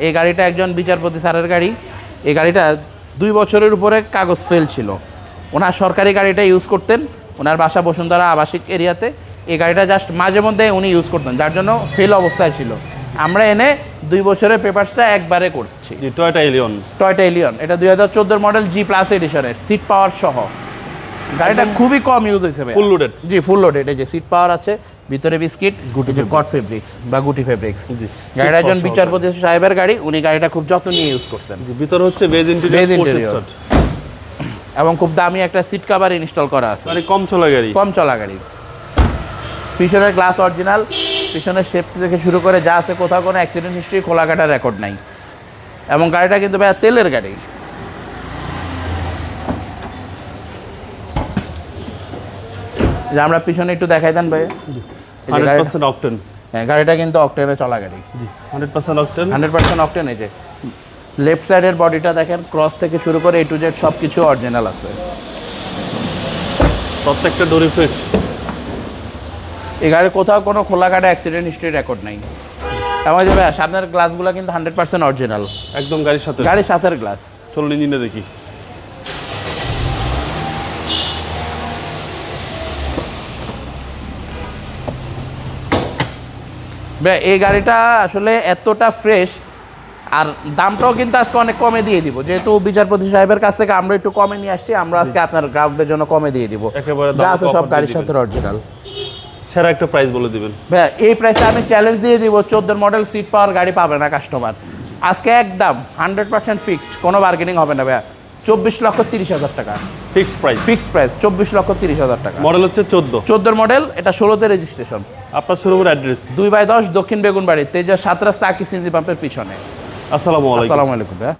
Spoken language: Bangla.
এই গাড়িটা একজন বিচারপতি স্যারের গাড়ি। এই গাড়িটা 2 বছরের উপরে কাগজ ফেল ছিল। ওনার সরকারি গাড়িটা ইউজ করতেন, ওনার বাসা বসুন্ধরা আবাসিক এরিয়াতে। এই গাড়িটা জাস্ট মাঝে মধ্যে উনি ইউজ করতেন, যার জন্য ফেল অবস্থায় ছিল। আমরা এনে 2 বছরের পেপারসটা একবারে করছি। টয়োটা এলিয়ন এটা 2014 মডেল G+ এডিশনের, সিট পাওয়ার সহ। গাড়িটা খুবই কম ইউজ হয়েছে, ফুল লোডেড। জি ফুল লোডেড। এই যে সিট পাওয়ার আছে, ভিতরে বিস্কিট, গুটি কট ফেব্রিক্স বা গুটি ফেব্রিক্স। গাড়িটা একজন বিচারপতি সাহেবের গাড়ি, উনি গাড়িটা খুব যত্ন নিয়ে ইউজ করছেন। ভিতরে হচ্ছে বেজ ইন্টেরিয়র এবং খুব দামি একটা সিট কভার ইনস্টল করা আছে। মানে কম চলা গাড়ি। পিছনের গ্লাস অরিজিনাল, পিছনের শেপ থেকে শুরু করে যা আছে, কোথাও কোনো অ্যাক্সিডেন্ট হিস্ট্রি, খোলা কাটার রেকর্ড নাই। এবং গাড়িটা কিন্তু ভাই তেলের গাড়ি। যে আমরা পিছনে একটু দেখাই দেন ভাই। 100% অকটেন। হ্যাঁ, গাড়িটা কিন্তু অকটেনে চলা গাড়ি। জি 100% অকটেন। 100% অকটেন। এই যে লেফট সাইডের বডিটা দেখেন, ক্রস থেকে শুরু করে A to Z সব কিছু অরিজিনাল আছে। প্রত্যেকটা ডোরি ফ্রেশ। এই গাড়ির কোথাও কোনো খোলা কাটা অ্যাক্সিডেন্ট হিস্ট্রি রেকর্ড নাই। এবং যে ভাই সামনের গ্লাসগুলো কিন্তু 100% অরিজিনাল, একদম গাড়ির সাথের গ্লাস। চলুন ইঞ্জিনটা দেখি। এই গাড়িটা আসলে এতটা ফ্রেশ, আর দামটাও কিন্তু আজকে অনেক কমে দিয়ে দিব। যেহেতু বিচারপতি সাহেবের কাছ থেকে আমরা একটু কমে নিয়ে আসছি, আমরা আজকে আপনার গ্রাহকদের জন্য কমে দিয়ে দিব। যা আছে সব গাড়ির সাথে অরিজিনাল। সেরা একটা প্রাইস বলে দিবেন ভাই। এই প্রাইসে আমি চ্যালেঞ্জ দিয়ে দিব, 14 মডেল সিট পাওয়ার গাড়ি পাবে না কাস্টমার আজকে। একদম 100% ফিক্সড, কোনো বার্গেনিং হবে না ভাইয়া। 24,30,000 টাকা ফিক্সড প্রাইস। 24,30,000 টাকা। মডেল হচ্ছে 14 মডেল, এটা 16তে রেজিস্ট্রেশন। আপনার শোরুমের অ্যাড্রেস 2/10 দক্ষিণ বেগুনবাড়ি, তেজা 7 রাস্তা আকিস ইঞ্জিন পাম্পের পিছনে। আসসালামু আলাইকুম। আসসালামু আলাইকুম ভাইয়া।